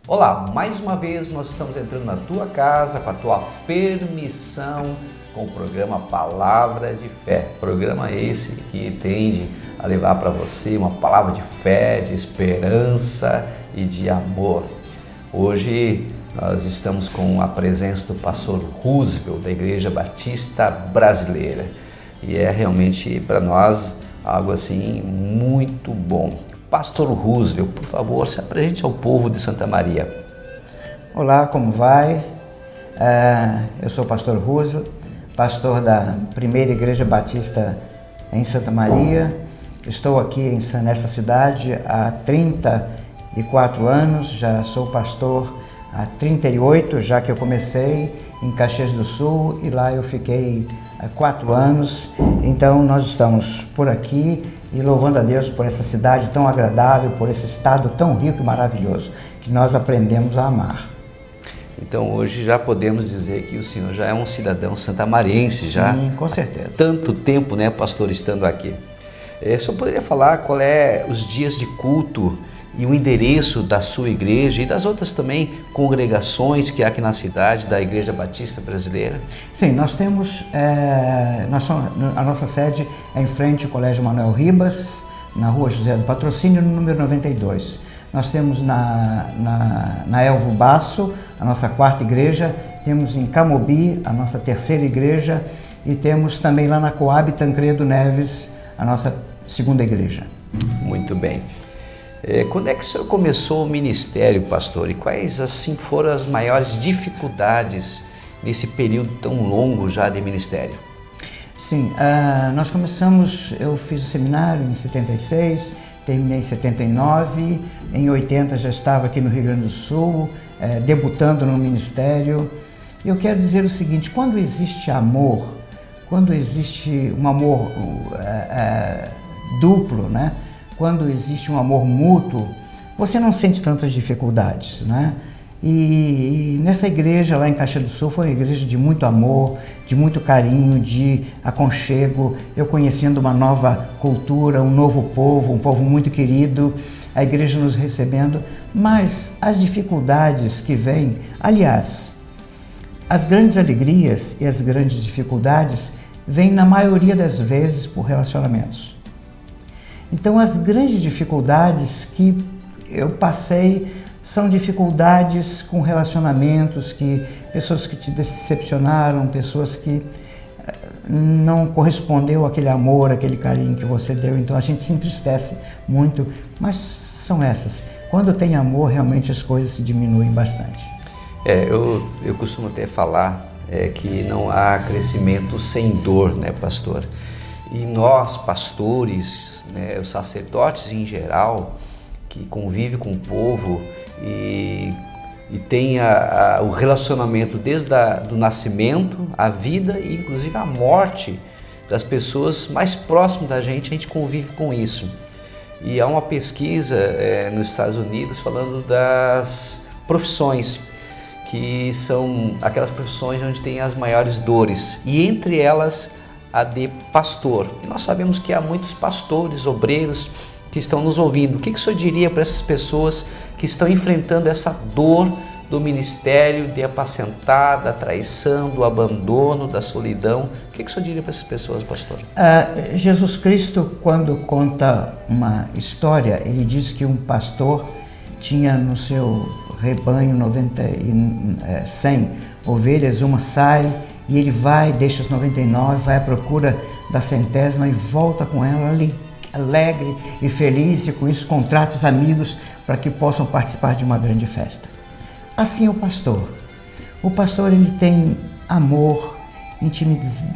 Olá, mais uma vez nós estamos entrando na tua casa com a tua permissão com o programa Palavra de Fé. Programa esse que tende a levar para você uma palavra de fé, de esperança e de amor. Hoje nós estamos com a presença do pastor Roosevelt da Igreja Batista Brasileira e é realmente para nós algo assim muito bom. Pastor Roosevelt, por favor, se apresente ao povo de Santa Maria. Olá, como vai? Eu sou o pastor Roosevelt, pastor da Primeira Igreja Batista em Santa Maria. Estou aqui nessa cidade há 34 anos, já sou pastor há 38, já que eu comecei em Caxias do Sul e lá eu fiquei há 4 anos. Então nós estamos por aqui e louvando a Deus por essa cidade tão agradável, por esse estado tão rico e maravilhoso que nós aprendemos a amar. Então hoje já podemos dizer que o senhor já é um cidadão santamariense já. Sim, com certeza. Há tanto tempo, né, pastor, estando aqui. O senhor poderia falar qual é os dias de culto e o endereço da sua igreja e das outras também congregações que há aqui na cidade da Igreja Batista Brasileira? Sim, nós temos, a nossa sede é em frente ao Colégio Manuel Ribas, na rua José do Patrocínio, no número 92. Nós temos na Elvo Basso, a nossa 4ª igreja, temos em Camobi, a nossa 3ª igreja, e temos também lá na Coab Tancredo Neves, a nossa 2ª igreja. Muito bem. Quando é que o senhor começou o ministério, pastor? E quais assim foram as maiores dificuldades nesse período tão longo já de ministério? Sim, nós começamos, eu fiz o seminário em 76, terminei em 79, em 80 já estava aqui no Rio Grande do Sul, debutando no ministério. Eu quero dizer o seguinte, quando existe amor, quando existe um amor duplo, né? Quando existe um amor mútuo, você não sente tantas dificuldades, né? E nessa igreja lá em Caxias do Sul foi uma igreja de muito amor, de muito carinho, de aconchego, eu conhecendo uma nova cultura, um novo povo, um povo muito querido, a igreja nos recebendo, mas as dificuldades que vêm, aliás, as grandes alegrias e as grandes dificuldades vêm na maioria das vezes por relacionamentos. Então, as grandes dificuldades que eu passei são dificuldades com relacionamentos, pessoas que te decepcionaram, pessoas que não correspondeu àquele amor, àquele carinho que você deu. Então, a gente se entristece muito, mas são essas. Quando tem amor, realmente as coisas se diminuem bastante. Eu costumo até falar que não há crescimento sem dor, né, pastor? E nós, pastores, né, os sacerdotes em geral, que convivem com o povo e tem o relacionamento desde do nascimento, a vida e inclusive a morte das pessoas mais próximas da gente, a gente convive com isso. E há uma pesquisa nos Estados Unidos falando das profissões, que são aquelas profissões onde tem as maiores dores, e entre elas a de pastor. E nós sabemos que há muitos pastores, obreiros que estão nos ouvindo. O que o senhor diria para essas pessoas que estão enfrentando essa dor do ministério, de apacentar, da traição, do abandono, da solidão? O que o senhor diria para essas pessoas, pastor? Jesus Cristo, quando conta uma história, ele diz que um pastor tinha no seu rebanho 100 ovelhas, uma sai, e ele vai, deixa as 99, vai à procura da 100ª e volta com ela ali, alegre e feliz, e com isso contrata os amigos para que possam participar de uma grande festa. Assim é o pastor. O pastor, ele tem amor,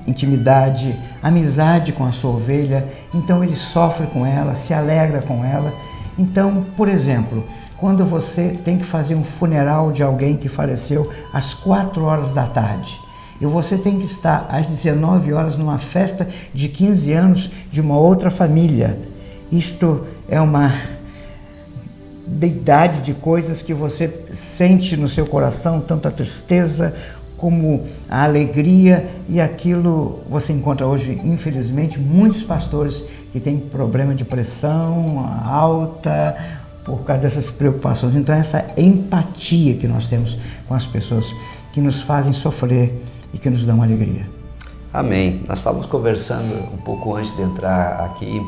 intimidade, amizade com a sua ovelha, então ele sofre com ela, se alegra com ela. Então, por exemplo, quando você tem que fazer um funeral de alguém que faleceu às 4 horas da tarde, e você tem que estar às 19 horas numa festa de 15 anos de uma outra família. Isto é uma deidade de coisas que você sente no seu coração, tanto a tristeza como a alegria, e aquilo você encontra hoje, infelizmente, muitos pastores que têm problema de pressão alta, por causa dessas preocupações. Então, essa empatia que nós temos com as pessoas que nos fazem sofrer e que nos dão alegria. Amém. Nós estávamos conversando um pouco antes de entrar aqui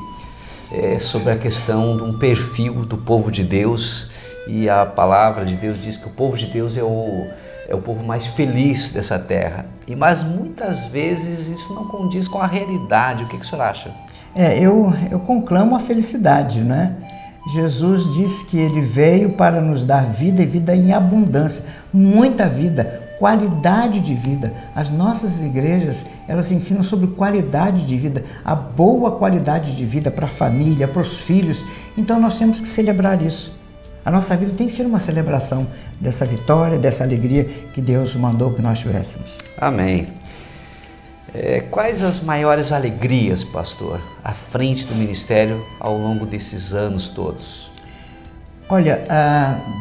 sobre a questão de um perfil do povo de Deus, e a palavra de Deus diz que o povo de Deus é o povo mais feliz dessa terra. Mas muitas vezes isso não condiz com a realidade. O que o senhor acha? Eu conclamo a felicidade, né? Jesus disse que ele veio para nos dar vida e vida em abundância, muita vida, qualidade de vida. As nossas igrejas, elas ensinam sobre qualidade de vida, a boa qualidade de vida para a família, para os filhos. Então nós temos que celebrar isso. A nossa vida tem que ser uma celebração dessa vitória, dessa alegria que Deus mandou que nós tivéssemos. Amém. Quais as maiores alegrias, pastor, à frente do ministério ao longo desses anos todos? Olha,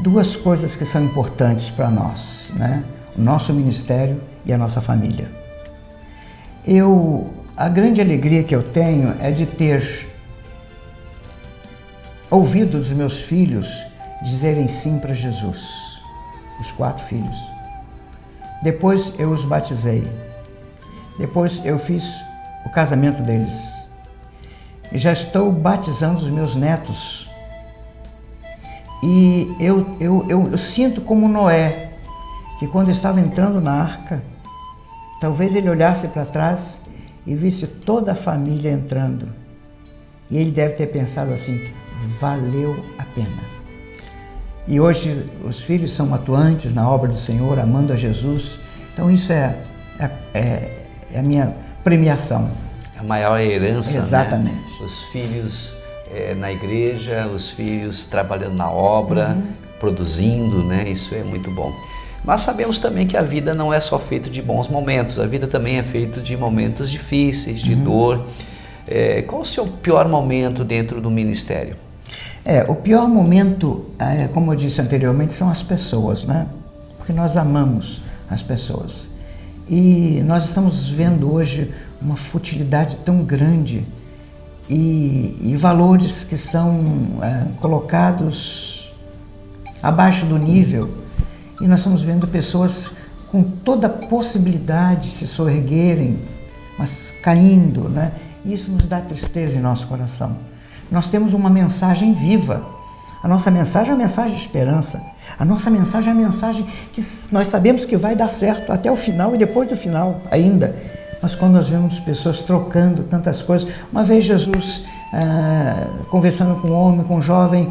duas coisas que são importantes para nós, né? O nosso ministério e a nossa família. A grande alegria que eu tenho é de ter ouvido dos meus filhos dizerem sim para Jesus, os 4 filhos. Depois eu os batizei. Depois eu fiz o casamento deles. E já estou batizando os meus netos. E eu sinto como Noé, que quando estava entrando na arca, talvez ele olhasse para trás e visse toda a família entrando. E ele deve ter pensado assim, valeu a pena. E hoje os filhos são atuantes na obra do Senhor, amando a Jesus. Então isso é a minha premiação. A maior herança, exatamente, né? Os filhos na igreja, os filhos trabalhando na obra, produzindo, né? Isso é muito bom. Mas sabemos também que a vida não é só feita de bons momentos, a vida também é feita de momentos difíceis, de dor. Qual o seu pior momento dentro do ministério? O pior momento, como eu disse anteriormente, são as pessoas, né? Porque nós amamos as pessoas. E nós estamos vendo hoje uma futilidade tão grande e valores que são colocados abaixo do nível. E nós estamos vendo pessoas com toda a possibilidade de se soerguerem, mas caindo, né? E isso nos dá tristeza em nosso coração. Nós temos uma mensagem viva. A nossa mensagem é uma mensagem de esperança. A nossa mensagem é uma mensagem que nós sabemos que vai dar certo até o final e depois do final ainda. Mas quando nós vemos pessoas trocando tantas coisas, uma vez Jesus conversando com um homem, com um jovem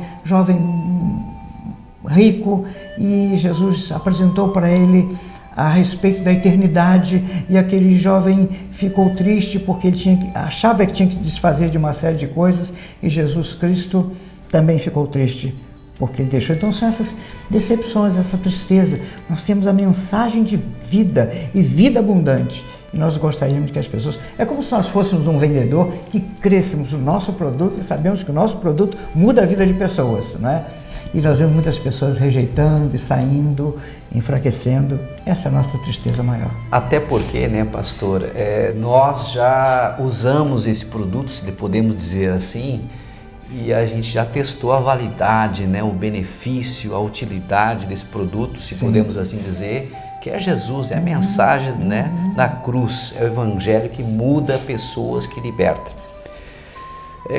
rico, e Jesus apresentou para ele a respeito da eternidade, e aquele jovem ficou triste porque ele achava que tinha que se desfazer de uma série de coisas, e Jesus Cristo também ficou triste porque ele deixou. Então são essas decepções, essa tristeza. Nós temos a mensagem de vida e vida abundante, e nós gostaríamos que as pessoas... É como se nós fôssemos um vendedor que crescemos o nosso produto e sabemos que o nosso produto muda a vida de pessoas, né? E nós vemos muitas pessoas rejeitando e saindo, enfraquecendo. Essa é a nossa tristeza maior. Até porque, né, pastor, nós já usamos esse produto, se podemos dizer assim, e a gente já testou a validade, né, o benefício, a utilidade desse produto, se podemos assim dizer, que é Jesus, é a mensagem, né, da cruz, é o evangelho que muda pessoas, que liberta.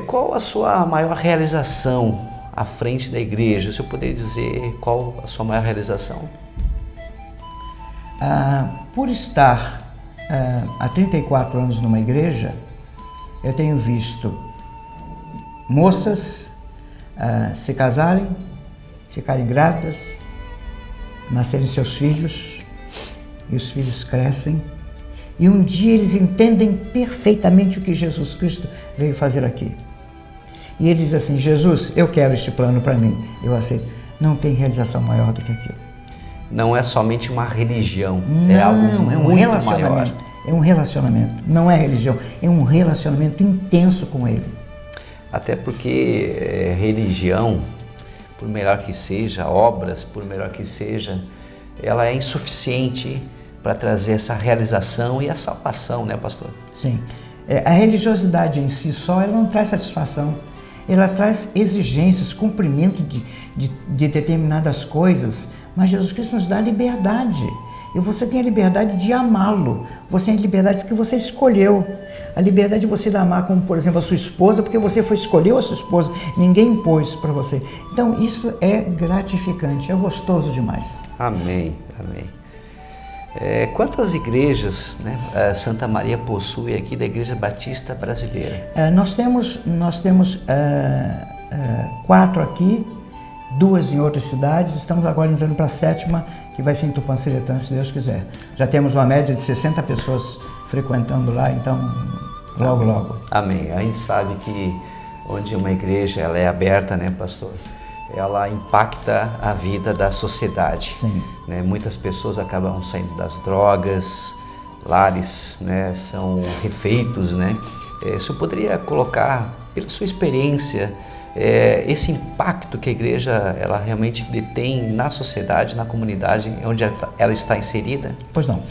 Qual a sua maior realização à frente da igreja? Se eu puder dizer qual a sua maior realização? Por estar há 34 anos numa igreja, eu tenho visto moças se casarem, ficarem grávidas, nascerem seus filhos, e os filhos crescem, e um dia eles entendem perfeitamente o que Jesus Cristo veio fazer aqui. E ele diz assim: Jesus, eu quero este plano para mim, eu aceito. Não tem realização maior do que aquilo. Não é somente uma religião, não, é algo é um muito relacionamento. maior. É um relacionamento, não é religião, é um relacionamento intenso com Ele. Até porque religião, por melhor que seja, obras, por melhor que seja, ela é insuficiente para trazer essa realização e a salvação, né, pastor? Sim. A religiosidade em si só, ela não traz satisfação. ela traz exigências, cumprimento de determinadas coisas, mas Jesus Cristo nos dá liberdade. E você tem a liberdade de amá-lo, você tem a liberdade porque você escolheu. A liberdade de você amar, como por exemplo a sua esposa, porque você escolheu a sua esposa, ninguém impôs para você. Então isso é gratificante, é gostoso demais. Amém, amém. Quantas igrejas, né, Santa Maria possui aqui da Igreja Batista Brasileira? Nós temos 4 aqui, 2 em outras cidades, estamos agora entrando para a 7ª, que vai ser em Tupã-Seretã, se Deus quiser. Já temos uma média de 60 pessoas frequentando lá, então logo, logo. Amém. A gente sabe que onde uma igreja ela é aberta, né, pastor? Ela impacta a vida da sociedade. Sim. Né? Muitas pessoas acabam saindo das drogas, lares, né, são refeitos, né? O senhor poderia colocar, pela sua experiência, esse impacto que a igreja ela realmente detém na sociedade, na comunidade onde ela está inserida? Pois não.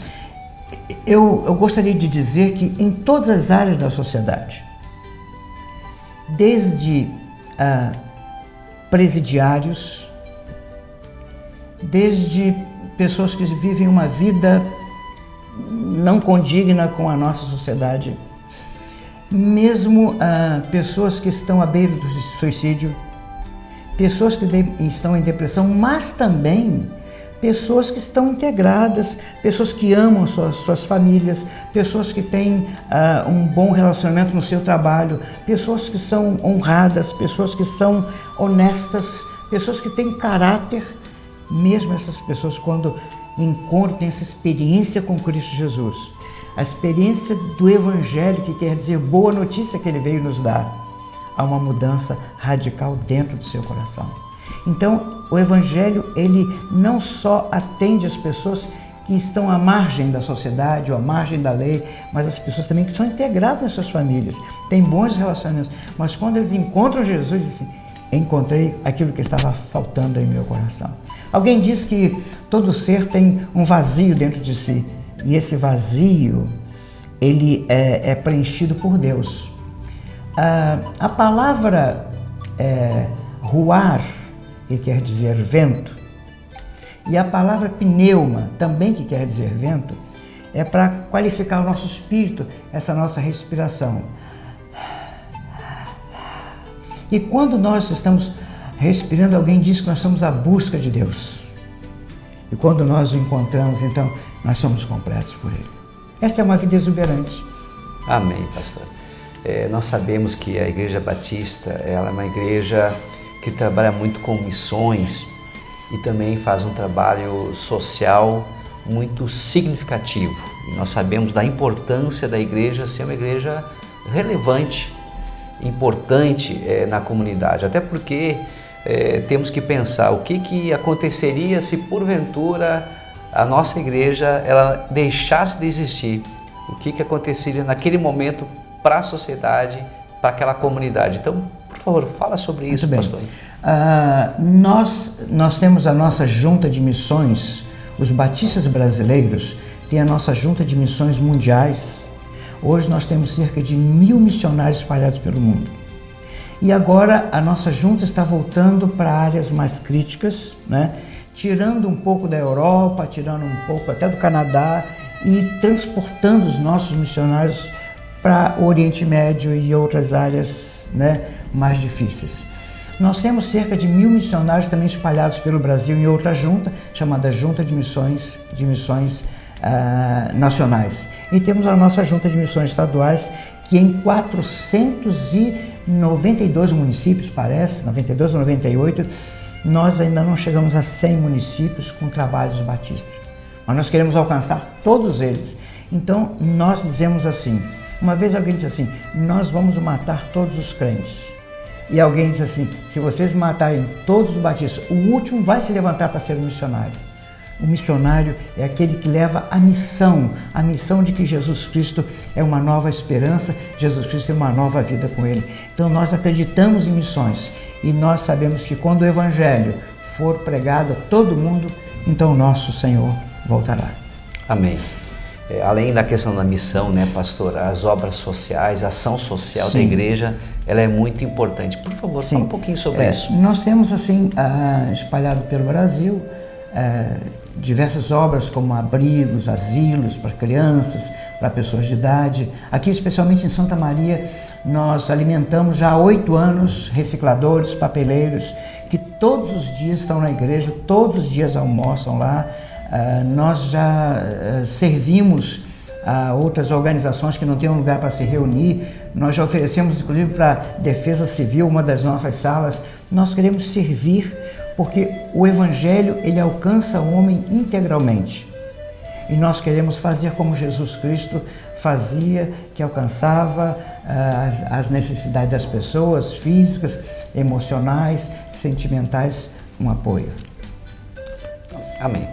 Eu gostaria de dizer que em todas as áreas da sociedade, desde presidiários, desde pessoas que vivem uma vida não condigna com a nossa sociedade, mesmo pessoas que estão à beira do suicídio, pessoas que estão em depressão, mas também pessoas que estão integradas, pessoas que amam suas famílias, pessoas que têm um bom relacionamento no seu trabalho, pessoas que são honradas, pessoas que são honestas, pessoas que têm caráter. Mesmo essas pessoas, quando encontram essa experiência com Cristo Jesus, a experiência do Evangelho, que quer dizer boa notícia que Ele veio nos dar, há uma mudança radical dentro do seu coração. Então, o Evangelho, ele não só atende as pessoas que estão à margem da sociedade ou à margem da lei, mas as pessoas também que são integradas nas suas famílias, têm bons relacionamentos, mas quando eles encontram Jesus, dizem, encontrei aquilo que estava faltando em meu coração. Alguém diz que todo ser tem um vazio dentro de si, e esse vazio, ele é preenchido por Deus. A palavra ruar, que quer dizer vento, e a palavra pneuma, também que quer dizer vento, é para qualificar o nosso espírito, essa nossa respiração. E quando nós estamos respirando, alguém diz que nós estamos à busca de Deus. E quando nós o encontramos, então, nós somos completos por Ele. Esta é uma vida exuberante. Amém, pastor. Nós sabemos que a Igreja Batista, ela é uma igreja que trabalha muito com missões e também faz um trabalho social muito significativo. E nós sabemos da importância da igreja ser uma igreja relevante, importante na comunidade, até porque temos que pensar o que aconteceria se porventura a nossa igreja ela deixasse de existir, o que aconteceria naquele momento para a sociedade, para aquela comunidade. Então, por favor, fala sobre isso, pastor. Nós temos a nossa junta de missões, os batistas brasileiros têm a nossa junta de missões mundiais. Hoje nós temos cerca de 1000 missionários espalhados pelo mundo. E agora a nossa junta está voltando para áreas mais críticas, né? Tirando um pouco da Europa, tirando um pouco até do Canadá e transportando os nossos missionários para o Oriente Médio e outras áreas, né, mais difíceis. Nós temos cerca de 1000 missionários também espalhados pelo Brasil em outra junta, chamada Junta de Missões Nacionais. E temos a nossa Junta de Missões Estaduais, que em 492 municípios, parece, 92 ou 98, nós ainda não chegamos a 100 municípios com trabalhos batistas. Mas nós queremos alcançar todos eles. Então, nós dizemos assim, uma vez alguém disse assim, nós vamos matar todos os crentes. E alguém disse assim, se vocês matarem todos os batistas, o último vai se levantar para ser um missionário. O missionário é aquele que leva a missão de que Jesus Cristo é uma nova esperança, Jesus Cristo é uma nova vida com Ele. Então nós acreditamos em missões e nós sabemos que quando o Evangelho for pregado a todo mundo, então o nosso Senhor voltará. Amém. além da questão da missão, né, pastor, as obras sociais, a ação social Sim. da igreja, ela é muito importante. Por favor, Sim. fala um pouquinho sobre isso. Nós temos, assim, espalhado pelo Brasil, diversas obras como abrigos, asilos para crianças, para pessoas de idade. Aqui, especialmente em Santa Maria, nós alimentamos já há 8 anos recicladores, papeleiros, que todos os dias estão na igreja, todos os dias almoçam lá. Nós já servimos a outras organizações que não têm um lugar para se reunir. Nós já oferecemos, inclusive, para a Defesa Civil, uma das nossas salas. Nós queremos servir, porque o Evangelho, ele alcança o homem integralmente. E nós queremos fazer como Jesus Cristo fazia, que alcançava as necessidades das pessoas, físicas, emocionais, sentimentais, um apoio. Amém.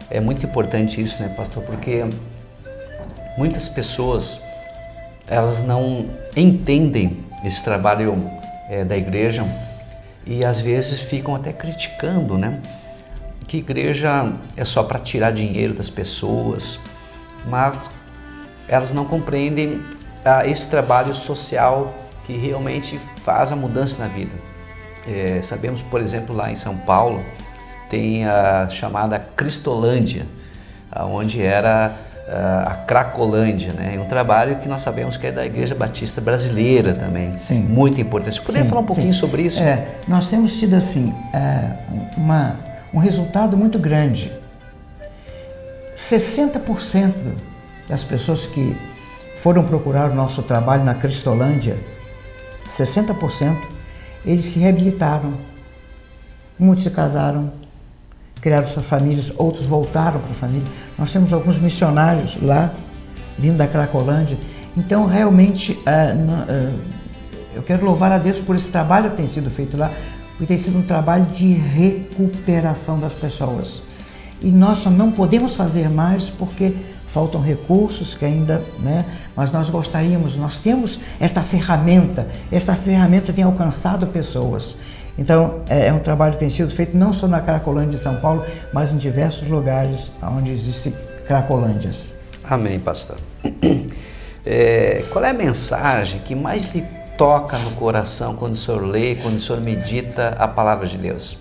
É muito importante isso, né, pastor? Porque muitas pessoas, elas não entendem esse trabalho da igreja e às vezes ficam até criticando, né? Que igreja é só para tirar dinheiro das pessoas, mas elas não compreendem esse trabalho social que realmente faz a mudança na vida. Sabemos, por exemplo, lá em São Paulo, tem a chamada Cristolândia, onde era a Cracolândia, né? Um trabalho que nós sabemos que é da Igreja Batista Brasileira também. Sim. Muito importante. Você poderia falar um pouquinho sobre isso? Nós temos tido assim um resultado muito grande. 60% das pessoas que foram procurar o nosso trabalho na Cristolândia, 60%, eles se reabilitaram. Muitos se casaram, criaram suas famílias, outros voltaram para a família. Nós temos alguns missionários lá, vindo da Cracolândia. Então, realmente, eu quero louvar a Deus por esse trabalho que tem sido feito lá, porque tem sido um trabalho de recuperação das pessoas. E nós só não podemos fazer mais porque faltam recursos que ainda, né? Mas nós gostaríamos, nós temos esta ferramenta tem alcançado pessoas. Então, é um trabalho que tem sido feito não só na Cracolândia de São Paulo, mas em diversos lugares onde existem Cracolândias. Amém, pastor. Qual é a mensagem que mais lhe toca no coração quando o senhor lê, quando o senhor medita a palavra de Deus?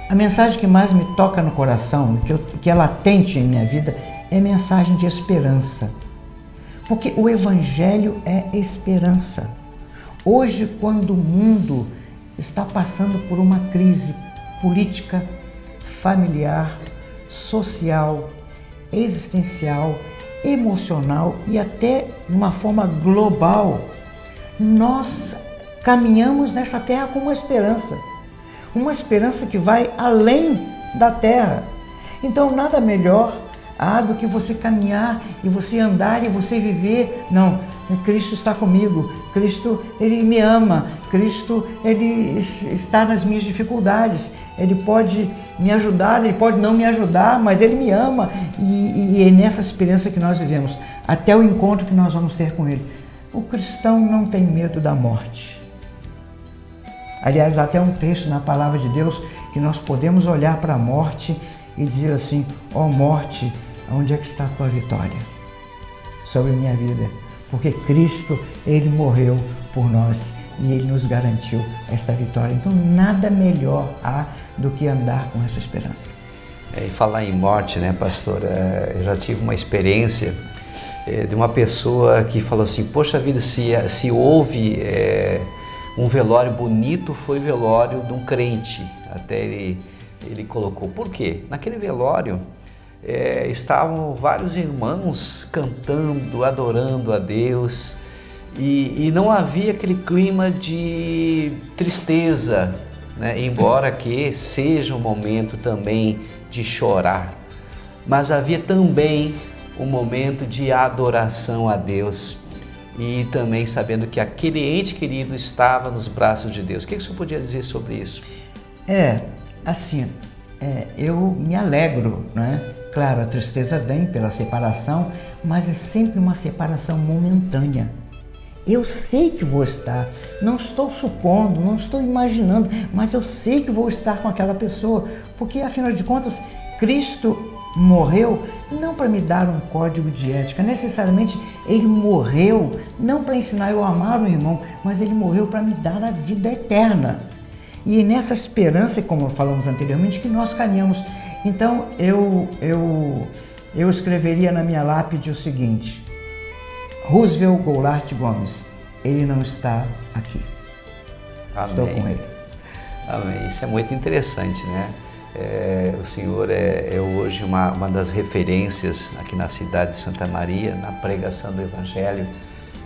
A mensagem que mais me toca no coração, que é latente em minha vida, é mensagem de esperança. Porque o Evangelho é esperança. Hoje, quando o mundo está passando por uma crise política, familiar, social, existencial, emocional e até de uma forma global, nós caminhamos nessa terra com uma esperança que vai além da terra. Então, nada melhor do que você caminhar e você andar e você viver. Não, Cristo está comigo, Cristo, Ele me ama, Cristo, Ele está nas minhas dificuldades, Ele pode me ajudar, Ele pode não me ajudar, mas Ele me ama. E é nessa esperança que nós vivemos, até o encontro que nós vamos ter com Ele. O cristão não tem medo da morte. Aliás, há até um texto na palavra de Deus que nós podemos olhar para a morte e dizer assim: ó morte, onde é que está a tua vitória sobre a minha vida? Porque Cristo, Ele morreu por nós e Ele nos garantiu esta vitória. Então, nada melhor há do que andar com essa esperança. E falar em morte, né, pastor? Eu já tive uma experiência de uma pessoa que falou assim: poxa vida, se houve um velório bonito, foi velório de um crente. Até ele colocou. Por quê? Naquele velório estavam vários irmãos cantando, adorando a Deus, e não havia aquele clima de tristeza, né? Embora que seja um momento também de chorar, mas havia também um momento de adoração a Deus e também sabendo que aquele ente querido estava nos braços de Deus. O que você podia dizer sobre isso? Eu me alegro, né? Claro, a tristeza vem pela separação, mas é sempre uma separação momentânea. Eu sei que vou estar, não estou supondo, não estou imaginando, mas eu sei que vou estar com aquela pessoa, porque afinal de contas, Cristo, morreu não para me dar um código de ética, necessariamente ele morreu não para ensinar eu a amar o irmão, mas ele morreu para me dar a vida eterna. E nessa esperança, como falamos anteriormente, que nós caminhamos. Então eu escreveria na minha lápide o seguinte: Roosevelt Goulart Gomes, ele não está aqui. Amém. Estou com ele. Amém. Isso é muito interessante, né? O senhor é hoje uma das referências aqui na cidade de Santa Maria, na pregação do Evangelho,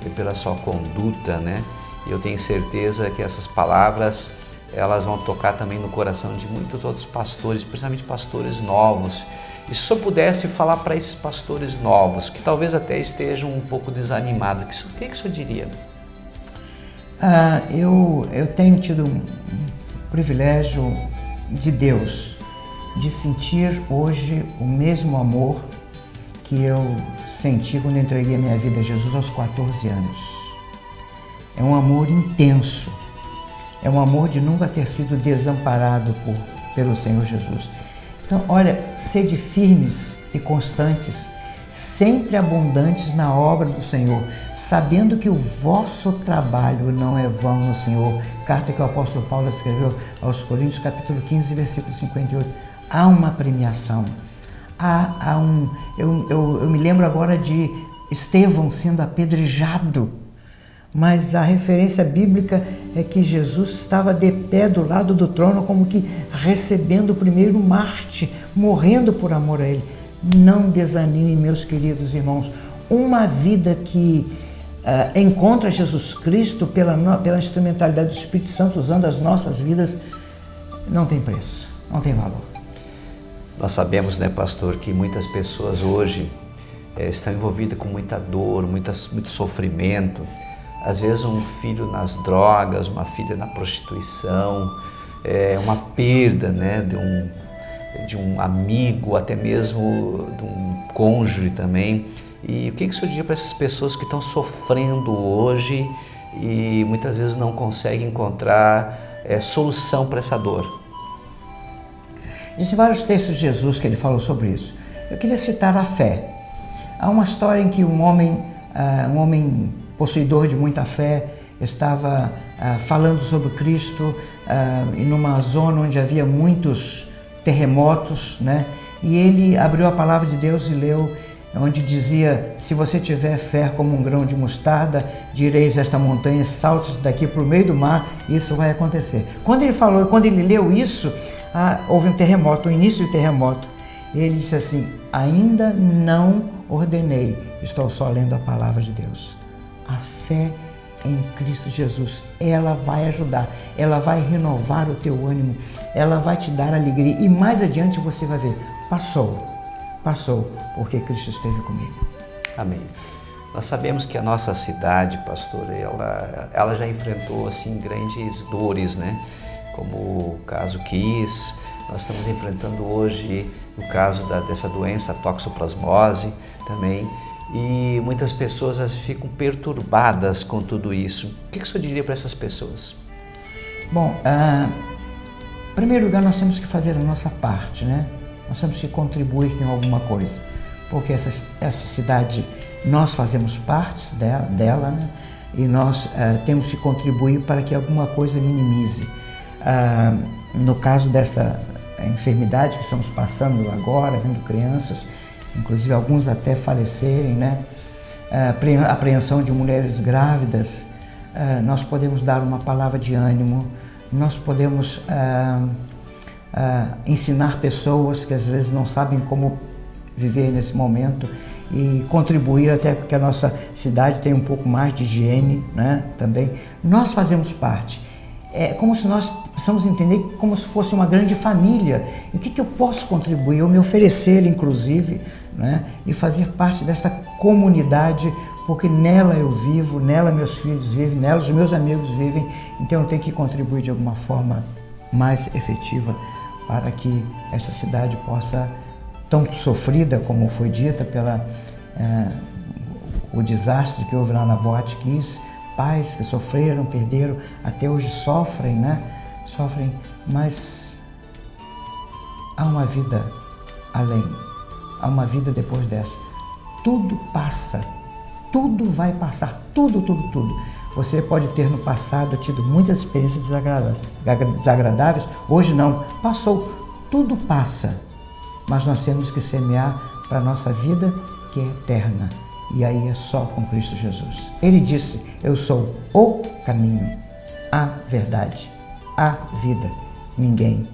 e pela sua conduta, né? E eu tenho certeza que essas palavras, elas vão tocar também no coração de muitos outros pastores, principalmente pastores novos. E se eu pudesse falar para esses pastores novos, que talvez até estejam um pouco desanimados, o que o senhor diria? Eu tenho tido um privilégio de Deus, de sentir hoje o mesmo amor que eu senti quando entreguei a minha vida a Jesus aos 14 anos. É um amor intenso, é um amor de nunca ter sido desamparado pelo Senhor Jesus. Então, olha, sede firmes e constantes, sempre abundantes na obra do Senhor, sabendo que o vosso trabalho não é vão no Senhor. Carta que o apóstolo Paulo escreveu aos Coríntios, capítulo 15, versículo 58. Há uma premiação. Eu me lembro agora de Estevão sendo apedrejado, mas a referência bíblica é que Jesus estava de pé do lado do trono, como que recebendo o primeiro Marte, morrendo por amor a ele. Não desanime, meus queridos irmãos. Uma vida que encontra Jesus Cristo pela instrumentalidade do Espírito Santo, usando as nossas vidas, não tem preço, não tem valor. Nós sabemos, né, pastor, que muitas pessoas hoje estão envolvidas com muita dor, muito sofrimento. Às vezes um filho nas drogas, uma filha na prostituição, uma perda, né, de um amigo, até mesmo de um cônjuge também. E o que o senhor diria para essas pessoas que estão sofrendo hoje e muitas vezes não conseguem encontrar solução para essa dor? Existem vários textos de Jesus que ele falou sobre isso. Eu queria citar a fé. Há uma história em que um homem possuidor de muita fé estava falando sobre Cristo em numa zona onde havia muitos terremotos, né? E ele abriu a palavra de Deus e leu, onde dizia: se você tiver fé como um grão de mostarda, direis esta montanha, salte daqui para o meio do mar, e isso vai acontecer. Quando ele leu isso, houve um terremoto, o início do terremoto. Ele disse assim: ainda não ordenei, estou só lendo a palavra de Deus. A fé em Cristo Jesus, ela vai ajudar, ela vai renovar o teu ânimo, ela vai te dar alegria, e mais adiante você vai ver, passou, porque Cristo esteve comigo. Amém. Nós sabemos que a nossa cidade, pastor, ela já enfrentou assim grandes dores, né? Como o caso Kiss, nós estamos enfrentando hoje o caso dessa doença, a toxoplasmose também. E muitas pessoas ficam perturbadas com tudo isso. O que o senhor diria para essas pessoas? Bom, em primeiro lugar, nós temos que fazer a nossa parte, né? Nós temos que contribuir com alguma coisa, porque essa cidade, nós fazemos parte dela, né? E nós temos que contribuir para que alguma coisa minimize. No caso dessa enfermidade que estamos passando agora, vendo crianças, inclusive alguns até falecerem, né? Apreensão de mulheres grávidas, nós podemos dar uma palavra de ânimo, nós podemos ensinar pessoas que às vezes não sabem como viver nesse momento e contribuir até que a nossa cidade tenha um pouco mais de higiene, né? Também. Nós fazemos parte. É como se nós precisamos entender como se fosse uma grande família. E o que eu posso contribuir? Eu me oferecer, inclusive, né? E fazer parte desta comunidade, porque nela eu vivo, nela meus filhos vivem, nela os meus amigos vivem. Então eu tenho que contribuir de alguma forma mais efetiva para que essa cidade possa, tão sofrida como foi dita o desastre que houve lá na Boate Kiss, pais que sofreram, perderam, até hoje sofrem, né? Sofrem, mas há uma vida além. a uma vida depois dessa. Tudo passa, tudo vai passar, tudo. Você pode ter no passado tido muitas experiências desagradáveis, hoje não, passou, tudo passa. Mas nós temos que semear para a nossa vida, que é eterna. E aí é só com Cristo Jesus. Ele disse, eu sou o caminho, a verdade, a vida. Ninguém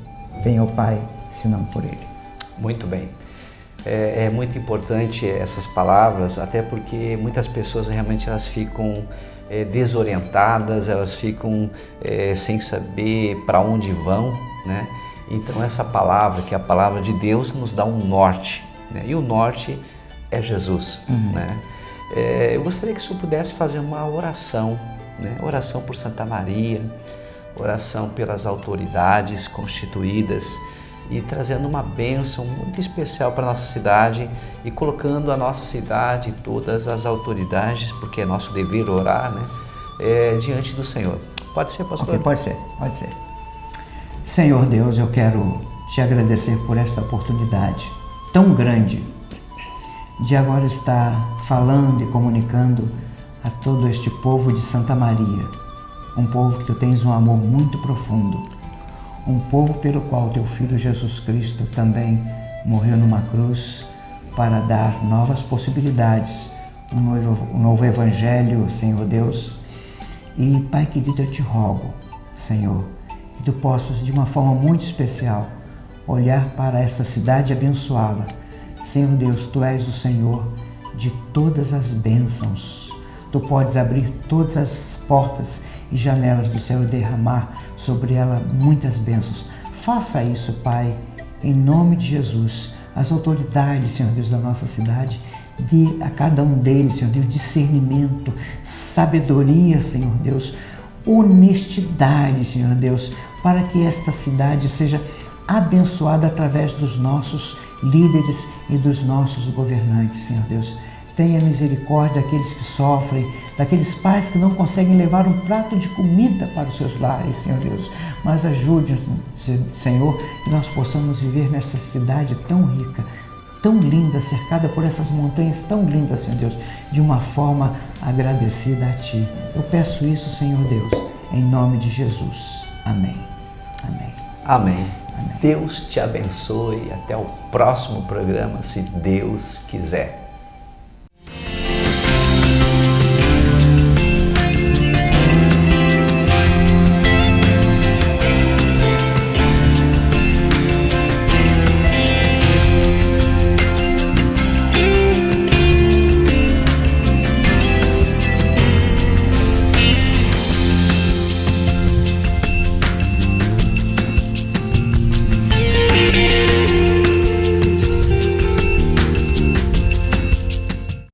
vem ao Pai senão por Ele. Muito bem. É muito importante essas palavras, até porque muitas pessoas realmente elas ficam desorientadas, elas ficam sem saber para onde vão, né? Então essa palavra, que é a palavra de Deus, nos dá um norte, né? E o norte é Jesus, né? Eu gostaria que o senhor pudesse fazer uma oração, né? Oração por Santa Maria, oração pelas autoridades constituídas e trazendo uma bênção muito especial para a nossa cidade e colocando a nossa cidade e todas as autoridades, porque é nosso dever orar, né? Diante do Senhor. Pode ser, pastor? Okay, pode ser. Senhor Deus, eu quero te agradecer por esta oportunidade tão grande de agora estar falando e comunicando a todo este povo de Santa Maria, um povo que tu tens um amor muito profundo, um povo pelo qual teu Filho Jesus Cristo também morreu numa cruz para dar novas possibilidades, um novo Evangelho, Senhor Deus. E Pai querido, eu te rogo, Senhor, que tu possas de uma forma muito especial olhar para esta cidade e abençoá-la. Senhor Deus, tu és o Senhor de todas as bênçãos. Tu podes abrir todas as portas e janelas do céu e derramar sobre ela muitas bênçãos. Faça isso, Pai, em nome de Jesus. As autoridades, Senhor Deus, da nossa cidade, dê a cada um deles, Senhor Deus, discernimento, sabedoria, Senhor Deus, honestidade, Senhor Deus, para que esta cidade seja abençoada através dos nossos líderes e dos nossos governantes, Senhor Deus. Tenha misericórdia daqueles que sofrem, daqueles pais que não conseguem levar um prato de comida para os seus lares, Senhor Deus. Mas ajude-nos, Senhor, que nós possamos viver nessa cidade tão rica, tão linda, cercada por essas montanhas tão lindas, Senhor Deus, de uma forma agradecida a Ti. Eu peço isso, Senhor Deus, em nome de Jesus. Amém. Amém. Amém. Deus te abençoe. Até o próximo programa, se Deus quiser.